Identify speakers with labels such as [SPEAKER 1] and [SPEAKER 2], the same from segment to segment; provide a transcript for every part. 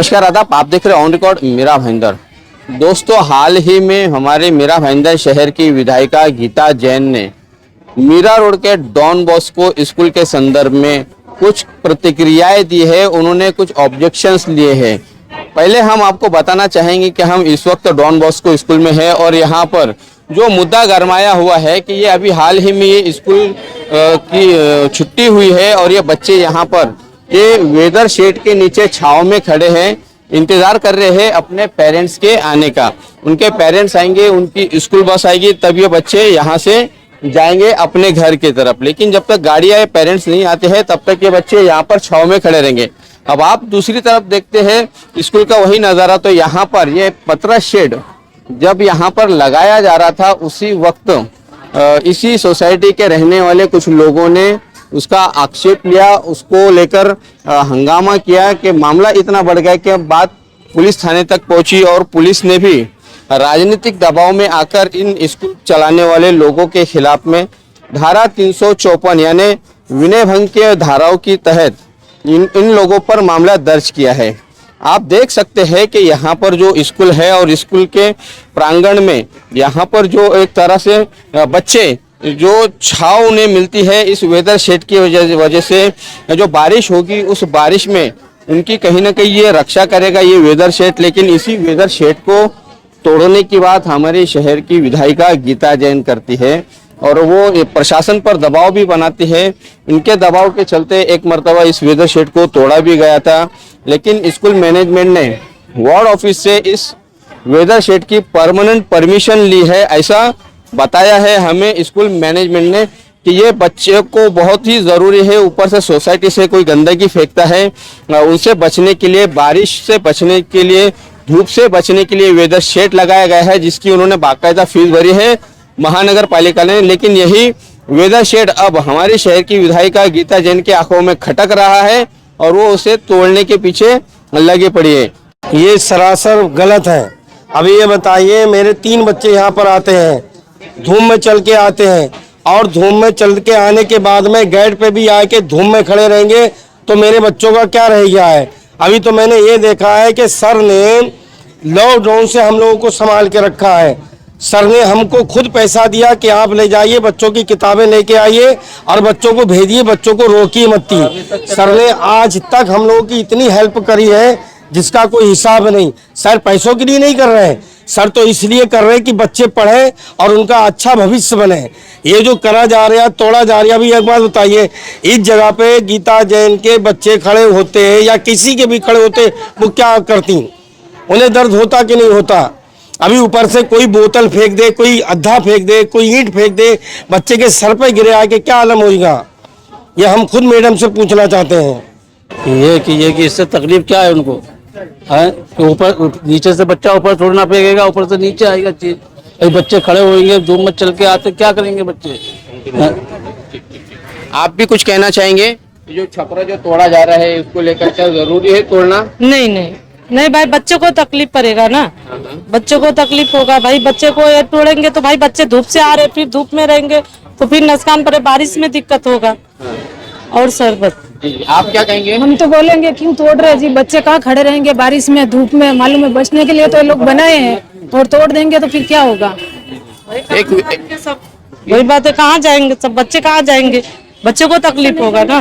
[SPEAKER 1] नमस्कार आदाब, आप देख रहे हैं ऑन रिकॉर्ड मीरा भाईंदर। दोस्तों, हाल ही में हमारे मीरा भाईंदर शहर की विधायिका गीता जैन ने मीरा रोड के डॉन बॉस्को स्कूल के संदर्भ में कुछ प्रतिक्रियाएं दी है। उन्होंने कुछ ऑब्जेक्शंस लिए हैं। पहले हम आपको बताना चाहेंगे कि हम इस वक्त डॉन बॉस्को स्कूल में है और यहाँ पर जो मुद्दा गरमाया हुआ है कि ये अभी हाल ही में ये स्कूल की छुट्टी हुई है और ये बच्चे यहाँ पर ये वेदर शेड के नीचे छांव में खड़े हैं, इंतजार कर रहे हैं अपने पेरेंट्स के आने का। उनके पेरेंट्स आएंगे, उनकी स्कूल बस आएगी, तब ये बच्चे यहाँ से जाएंगे अपने घर की तरफ। लेकिन जब तक गाड़ी या पेरेंट्स नहीं आते हैं तब तक ये बच्चे यहाँ पर छांव में खड़े रहेंगे। अब आप दूसरी तरफ देखते हैं स्कूल का वही नज़ारा। तो यहाँ पर ये पतरा शेड जब यहाँ पर लगाया जा रहा था उसी वक्त इसी सोसाइटी के रहने वाले कुछ लोगों ने उसका आक्षेप लिया, उसको लेकर हंगामा किया कि मामला इतना बढ़ गया कि अब बात पुलिस थाने तक पहुंची और पुलिस ने भी राजनीतिक दबाव में आकर इन स्कूल चलाने वाले लोगों के खिलाफ में धारा 354 यानी विनय भंग के धाराओं की तहत इन लोगों पर मामला दर्ज किया है। आप देख सकते हैं कि यहाँ पर जो स्कूल है और स्कूल के प्रांगण में यहाँ पर जो एक तरह से बच्चे जो छांव उन्हें मिलती है इस वेदर शेड की वजह से, जो बारिश होगी उस बारिश में उनकी कहीं ना कहीं ये रक्षा करेगा ये वेदर शेड। लेकिन इसी वेदर शेड को तोड़ने की बात हमारे शहर की विधायिका गीता जैन करती है और वो प्रशासन पर दबाव भी बनाती है। इनके दबाव के चलते एक मर्तबा इस वेदर शेड को तोड़ा भी गया था, लेकिन स्कूल मैनेजमेंट ने वार्ड ऑफिस से इस वेदर शेड की परमानेंट परमिशन ली है। ऐसा बताया है हमें स्कूल मैनेजमेंट ने कि ये बच्चे को बहुत ही ज़रूरी है। ऊपर से सोसाइटी से कोई गंदगी फेंकता है, उनसे बचने के लिए, बारिश से बचने के लिए, धूप से बचने के लिए वेदर शेड लगाया गया है, जिसकी उन्होंने बाकायदा फीस भरी है महानगर पालिका ने। लेकिन यही वेदर शेड अब हमारे शहर की विधायिका गीता जैन के आंखों में खटक रहा है और वो उसे तोड़ने के पीछे लगे पड़ी है।
[SPEAKER 2] ये सरासर गलत है। अभी ये बताइए, मेरे 3 बच्चे यहाँ पर आते हैं, धूम में चल के आते हैं और धूम में चल के आने के बाद में गेट पे भी आके धूम में खड़े रहेंगे तो मेरे बच्चों का क्या रह गया है। अभी तो मैंने ये देखा है कि सर ने लॉकडाउन से हम लोगों को संभाल के रखा है। सर ने हमको खुद पैसा दिया कि आप ले जाइए, बच्चों की किताबें लेके आइए और बच्चों को भेजिए, बच्चों को रोकिए मत। सर ने आज तक हम लोगों की इतनी हेल्प करी है जिसका कोई हिसाब नहीं। सर पैसों के लिए नहीं कर रहे हैं, सर तो इसलिए कर रहे हैं कि बच्चे पढ़े और उनका अच्छा भविष्य बने। ये जो करा जा रहा है, तोड़ा जा रहा है। अभी एक बात बताइए, इस जगह पे गीता जैन के बच्चे खड़े होते हैं या किसी के भी खड़े होते, वो क्या करती, उन्हें दर्द होता कि नहीं होता। अभी ऊपर से कोई बोतल फेंक दे, कोई अद्धा फेंक दे, कोई ईंट फेंक दे, बच्चे के सर पे गिरे आके क्या आलम होगा, ये हम खुद मैडम से पूछना चाहते हैं।
[SPEAKER 3] ये कि इससे तकलीफ क्या है उनको, है कि ऊपर नीचे से बच्चा ऊपर छोड़ना पड़ेगा, ऊपर से नीचे आएगा चीज। अभी बच्चे खड़े होंगे, धूप में चल के आते, क्या करेंगे बच्चे।
[SPEAKER 1] आप भी कुछ कहना चाहेंगे? जो छपरा जो तोड़ा जा रहा है उसको लेकर क्या जरूरी है तोड़ना?
[SPEAKER 4] नहीं भाई, बच्चों को तकलीफ पड़ेगा ना, बच्चों को तकलीफ होगा भाई। बच्चे को ये तोड़ेंगे तो भाई बच्चे धूप से आ रहे, फिर धूप में रहेंगे तो फिर नुकसान पड़े, बारिश में दिक्कत होगा। और शरबत
[SPEAKER 1] आप क्या कहेंगे?
[SPEAKER 5] हम तो बोलेंगे क्यों तोड़ रहे जी, बच्चे कहाँ खड़े रहेंगे बारिश में धूप में, मालूम है बचने के लिए तो ये लोग बनाए हैं और तोड़ देंगे तो फिर क्या होगा।
[SPEAKER 4] वही बात है, कहाँ जाएंगे सब बच्चे, कहाँ जाएंगे, बच्चों को तकलीफ होगा ना।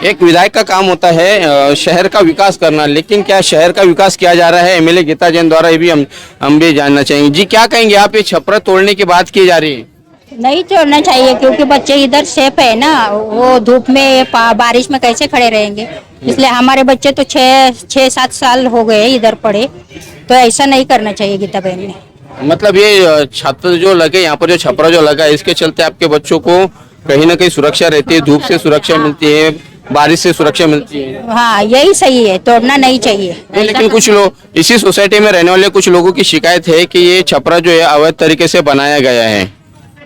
[SPEAKER 1] एक विधायक का काम होता है शहर का विकास करना, लेकिन क्या शहर का विकास किया जा रहा है एमएलए गीता जैन द्वारा? ये भी हम भी जानना चाहेंगे। जी क्या कहेंगे आप, ये छपरा तोड़ने की बात की जा रही है?
[SPEAKER 6] नहीं तोड़ना चाहिए क्योंकि बच्चे इधर सेफ है ना, वो धूप में बारिश में कैसे खड़े रहेंगे। इसलिए हमारे बच्चे तो 6-7 साल हो गए इधर पढ़े, तो ऐसा नहीं करना चाहिए गीता बहन ने।
[SPEAKER 1] मतलब ये छात्र जो लगे यहाँ पर, जो छपरा जो लगा, इसके चलते आपके बच्चों को कहीं ना कहीं सुरक्षा रहती है, धूप से सुरक्षा मिलती है, बारिश से सुरक्षा मिलती है।
[SPEAKER 6] हाँ यही सही है, तोड़ना नहीं चाहिए।
[SPEAKER 1] लेकिन कुछ लोग, इसी सोसाइटी में रहने वाले कुछ लोगों की शिकायत है कि ये छपरा जो है अवैध तरीके से बनाया गया है।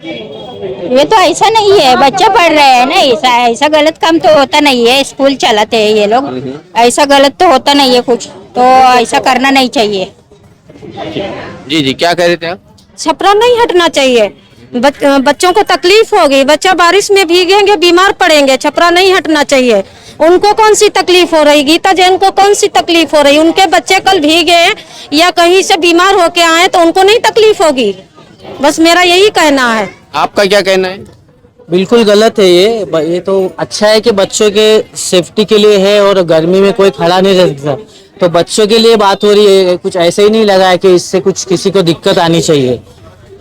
[SPEAKER 6] ये तो ऐसा नहीं है, बच्चे पढ़ रहे हैं ना, ऐसा गलत काम तो होता नहीं है। स्कूल चलाते हैं ये लोग, ऐसा गलत तो होता नहीं है कुछ, तो ऐसा करना नहीं चाहिए।
[SPEAKER 1] जी क्या कह रहे थे आप?
[SPEAKER 4] छपरा नहीं हटना चाहिए, बच्चों को तकलीफ होगी, बच्चा बारिश में भीगेंगे, बीमार पड़ेंगे। छपरा नहीं हटना चाहिए,
[SPEAKER 6] उनको कौन सी तकलीफ हो रही, गीता जैन को कौन सी तकलीफ हो रही? उनके बच्चे कल भीगे या कहीं से बीमार होके आए तो उनको नहीं तकलीफ होगी? बस मेरा यही कहना है।
[SPEAKER 1] आपका क्या कहना है?
[SPEAKER 3] बिल्कुल गलत है ये तो अच्छा है कि बच्चों के सेफ्टी के लिए है और गर्मी में कोई खड़ा नहीं रह सकता, तो बच्चों के लिए बात हो रही है, कुछ ऐसे ही नहीं लगा है कि इससे कुछ किसी को दिक्कत आनी चाहिए।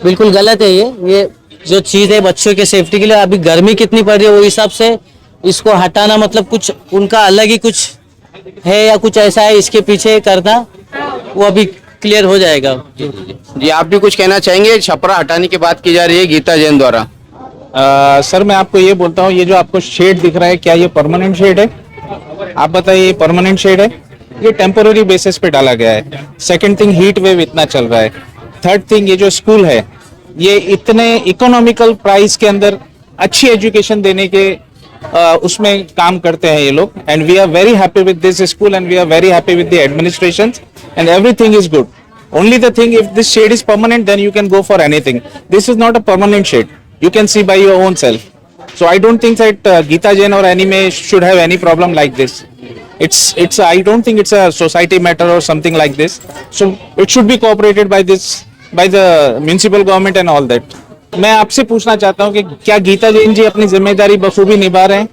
[SPEAKER 3] बिल्कुल गलत है ये जो चीज है बच्चों के सेफ्टी के लिए। अभी गर्मी कितनी पड़ रही है, वो हिसाब से इसको हटाना मतलब कुछ उनका अलग ही कुछ है या कुछ ऐसा है इसके पीछे करना, वो अभी क्लियर हो जाएगा।
[SPEAKER 1] जी आप भी कुछ कहना चाहेंगे? छपरा हटाने की बात की जा रही है गीता जैन द्वारा।
[SPEAKER 7] सर मैं आपको ये बोलता हूँ, ये जो आपको शेड दिख रहा है क्या ये परमानेंट शेड है? आप बताइए, ये परमानेंट शेड है? ये टेम्पोररी बेसिस पे डाला गया है। सेकंड थिंग, हीट वेव इतना चल रहा है। थर्ड थिंग, ये जो स्कूल है ये इतने इकोनॉमिकल प्राइस के अंदर अच्छी एजुकेशन देने के उसमें काम करते हैं ये लोग, and we are very happy with this school and we are very happy with the administration and everything is good. Only the thing, if this shade is permanent, then you can go for anything. This is not a permanent shade. You can see by your own self. So I don't think that Geeta Jain or anime should have any problem like this. I don't think it's a society matter or something like this. So it should be cooperated by the municipal government and all that. मैं आपसे पूछना चाहता हूँ कि क्या गीता जैन जी अपनी जिम्मेदारी बखूबी निभा रहे हैं?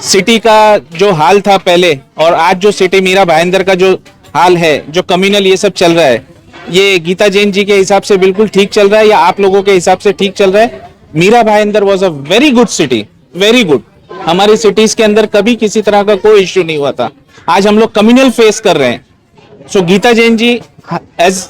[SPEAKER 7] सिटी का जो हाल था पहले और आज जो सिटी मीरा भाईंदर का जो हाल है, जो कम्युनल ये सब चल रहा है, ये गीता जैन जी के हिसाब से बिल्कुल ठीक चल रहा है या आप लोगों के हिसाब से ठीक चल रहा है? Mira Bhayandar was a very good city, very good. हमारी सिटीज के अंदर कभी किसी तरह का कोई इश्यू नहीं हुआ था। आज हम लोग कम्युनल फेस कर रहे हैं। सो गीता जैन जी एज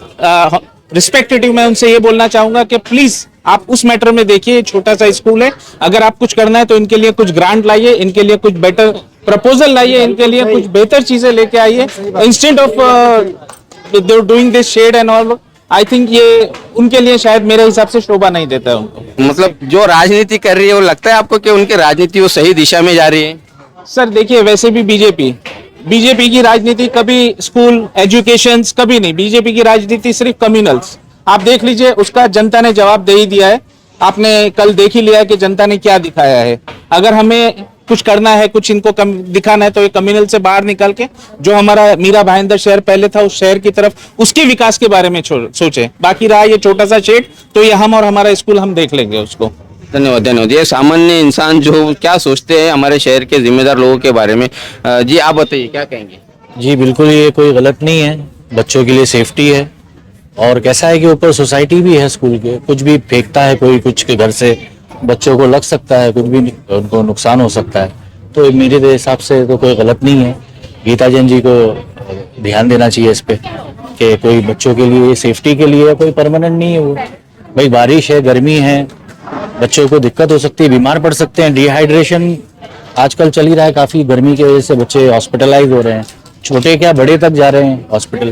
[SPEAKER 7] रिस्पेक्टेटिव मैं उनसे ये बोलना चाहूंगा कि प्लीज आप उस मैटर में देखिए, छोटा सा स्कूल है, अगर आप कुछ करना है तो इनके लिए कुछ ग्रांट लाइए, इनके लिए कुछ बेटर प्रपोजल लाइए, इनके लिए कुछ बेहतर चीजें लेके आइए instant of doing this shed and all. I think ये उनके लिए शायद मेरे हिसाब से शोभा नहीं देता है उनको।
[SPEAKER 1] मतलब जो राजनीति कर रही है वो लगता है आपको कि उनकी राजनीति वो सही दिशा में जा रही है?
[SPEAKER 7] सर देखिए, वैसे भी बीजेपी की राजनीति कभी स्कूल एजुकेशन कभी नहीं, बीजेपी की राजनीति सिर्फ कम्युनल्स। आप देख लीजिए, उसका जनता ने जवाब दे ही दिया है। आपने कल देख ही लिया कि जनता ने क्या दिखाया है। अगर हमें कुछ करना है, कुछ इनको दिखाना है तो ये कम्युनल से बाहर निकल के जो हमारा मीरा भाईंदर शहर पहले था उस शहर की तरफ, उसके विकास के बारे में सोचे। बाकी रहा ये छोटा सा शेड, तो ये हम और हमारा स्कूल हम देख लेंगे उसको।
[SPEAKER 1] धन्यवाद। ये सामान्य इंसान जो क्या सोचते हैं हमारे शहर के जिम्मेदार लोगों के बारे में, जी आप बताइए क्या कहेंगे?
[SPEAKER 8] जी बिल्कुल, ये कोई गलत नहीं है, बच्चों के लिए सेफ्टी है। और कैसा है कि ऊपर सोसाइटी भी है स्कूल के, कुछ भी फेंकता है कोई कुछ के घर से, बच्चों को लग सकता है, कुछ भी उनको नुकसान हो सकता है। तो मेरे हिसाब से तो कोई गलत नहीं है। गीता जैन जी को ध्यान देना चाहिए इस पे कि कोई बच्चों के लिए सेफ्टी के लिए कोई परमानेंट नहीं है वो। भाई बारिश है, गर्मी है, बच्चों को दिक्कत हो सकती है, बीमार पड़ सकते हैं। डिहाइड्रेशन आजकल चल ही रहा है, काफी गर्मी की वजह से बच्चे हॉस्पिटलाइज हो रहे हैं, छोटे क्या बड़े तक जा रहे हैं हॉस्पिटल।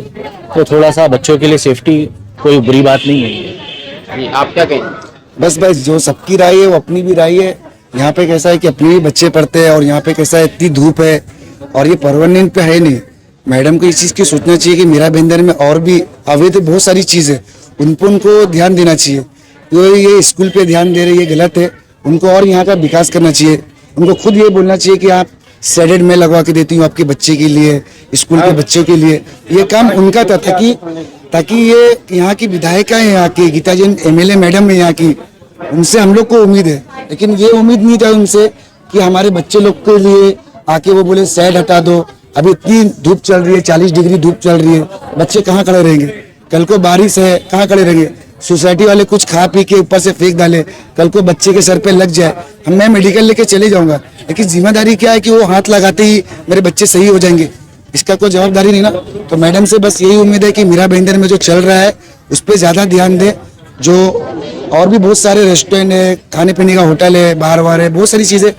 [SPEAKER 8] तो थोड़ा सा बच्चों के लिए सेफ्टी कोई बुरी बात नहीं है।
[SPEAKER 1] आप क्या कहेंगे?
[SPEAKER 9] बस भाई, जो सबकी राय है वो अपनी भी राय है। यहाँ पे कैसा है कि अपने भी बच्चे पढ़ते हैं और यहाँ पे कैसा है इतनी धूप है और ये परमानेंट पे है नहीं। मैडम को इस चीज़ की सोचना चाहिए कि मीरा भाईंदर में और भी अवैध बहुत सारी चीज़ें, उनको ध्यान देना चाहिए। तो ये स्कूल पे ध्यान दे रही है, गलत है। उनको और यहाँ का विकास करना चाहिए। उनको खुद ये बोलना चाहिए कि आप शेडेड में लगवा के देती हूँ आपके बच्चे के लिए, स्कूल के बच्चों के लिए। ये काम उनका था ताकि ये यहाँ की विधायिका है, यहाँ की गीता जैन MLA मैडम है यहाँ की, उनसे हम लोग को उम्मीद है। लेकिन ये उम्मीद नहीं था उनसे कि हमारे बच्चे लोग के लिए आके वो बोले शेड हटा दो। अभी इतनी धूप चल रही है, 40 डिग्री धूप चल रही है, बच्चे कहाँ खड़े रहेंगे? कल को बारिश है, कहाँ खड़े रहेंगे? सोसाइटी वाले कुछ खा पी के ऊपर से फेंक डाले, कल को बच्चे के सर पे लग जाए, मैं मेडिकल लेके चले जाऊंगा, लेकिन जिम्मेदारी क्या है कि वो हाथ लगाते ही मेरे बच्चे सही हो जाएंगे? इसका कोई जवाबदारी नहीं ना। तो मैडम से बस यही उम्मीद है कि मीरा भाईंदर में जो चल रहा है उस पर ज्यादा ध्यान दे। जो और भी बहुत सारे रेस्टोरेंट है, खाने पीने का होटल है, बाहर वार है, बहुत सारी चीजें,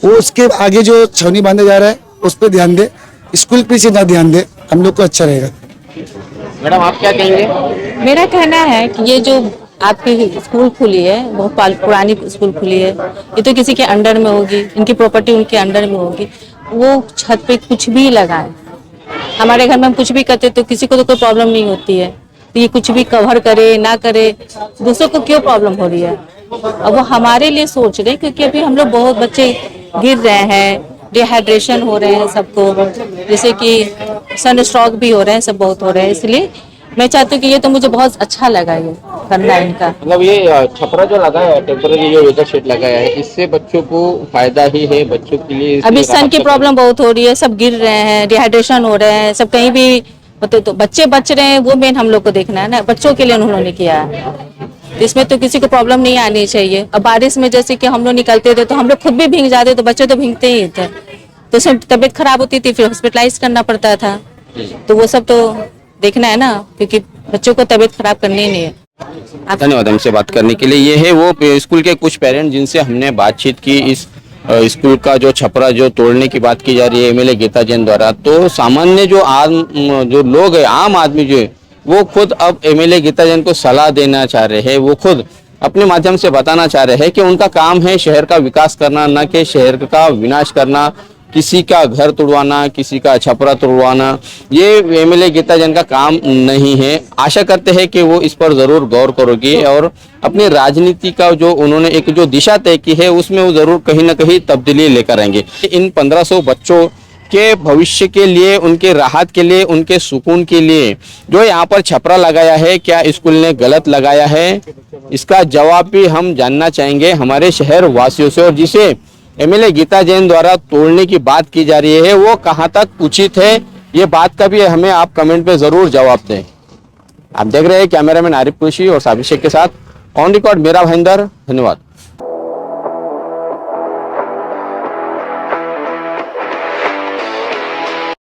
[SPEAKER 9] वो उसके आगे जो छावनी बांधा जा रहा है उस पर ध्यान दे, स्कूल पे से ध्यान दे, हम लोग को अच्छा रहेगा।
[SPEAKER 1] मैडम आप क्या कहेंगे?
[SPEAKER 10] मेरा कहना है कि ये जो आपकी स्कूल खुली है, बहुत पुरानी स्कूल खुली है, ये तो किसी के अंडर में होगी, इनकी प्रॉपर्टी उनके अंडर में होगी। वो छत पे कुछ भी लगाए, हमारे घर में हम कुछ भी करते तो किसी को तो कोई प्रॉब्लम नहीं होती है, तो ये कुछ भी कवर करे ना करे, दूसरों को क्यों प्रॉब्लम हो रही है? अब वो हमारे लिए सोच रहे, क्योंकि अभी हम लोग बहुत बच्चे गिर रहे हैं, डिहाइड्रेशन हो रहे हैं सबको, जैसे कि सन स्ट्रोक भी हो रहे हैं, सब बहुत हो रहे हैं। इसलिए मैं चाहती हूँ कि ये तो मुझे बहुत अच्छा लगा ये करना इनका।
[SPEAKER 1] मतलब ये छपरा जो लगाया है, टेम्पररी जो वेदर शेड लगाया है, इससे बच्चों को फायदा ही है, बच्चों के लिए
[SPEAKER 10] अभी सन की प्रॉब्लम बहुत हो रही है, सब गिर रहे हैं, डिहाइड्रेशन हो रहे हैं, सब कहीं भी मतलब तो बच्चे बच रहे हैं, वो मेन हम लोग को देखना है ना, बच्चों के लिए उन्होंने किया है। तो इसमें तो किसी को प्रॉब्लम नहीं आनी चाहिए। अब बारिश में जैसे कि हम लोग निकलते थे तो हम लोग खुद भी भीग जाते, तो बच्चे तो भीगते ही थे, तो उसमें तबीयत खराब होती थी, फिर हॉस्पिटलाइज करना पड़ता था। तो वो सब तो देखना है ना, क्योंकि बच्चों को तबीयत खराब करनी ही नहीं है।
[SPEAKER 1] धन्यवाद हमसे बात करने के लिए। ये है वो स्कूल के कुछ पेरेंट्स जिनसे हमने बातचीत की। इस स्कूल का जो छपरा जो तोड़ने की बात की जा रही है एमएलए गीता जैन द्वारा, तो सामान्य जो लोग है, आम आदमी जो है, वो खुद अब एमएलए गीता जैन को सलाह देना चाह रहे हैं। वो खुद अपने माध्यम से बताना चाह रहे हैं कि उनका काम है शहर का विकास करना, न कि शहर का विनाश करना, किसी का घर तोड़वाना, किसी का छपरा तोड़वाना। ये एमएलए गीता जैन का काम नहीं है। आशा करते हैं कि वो इस पर जरूर गौर करोगी और अपनी राजनीति का जो उन्होंने एक जो दिशा तय की है उसमें वो जरूर कहीं ना कहीं तब्दीली लेकर आएंगे। इन 1500 बच्चों के भविष्य के लिए, उनके राहत के लिए, उनके सुकून के लिए जो यहाँ पर छपरा लगाया है, क्या स्कूल ने गलत लगाया है, इसका जवाब भी हम जानना चाहेंगे हमारे शहर वासियों से। और जिसे एमएलए गीता जैन द्वारा तोड़ने की बात की जा रही है वो कहाँ तक उचित है, ये बात का भी हमें आप कमेंट में जरूर जवाब दें। आप देख रहे हैं कैमरामैन आरिफ कुरैशी और साबिर शेख के साथ ऑन रिकॉर्ड मेरा भाईंदर। धन्यवाद।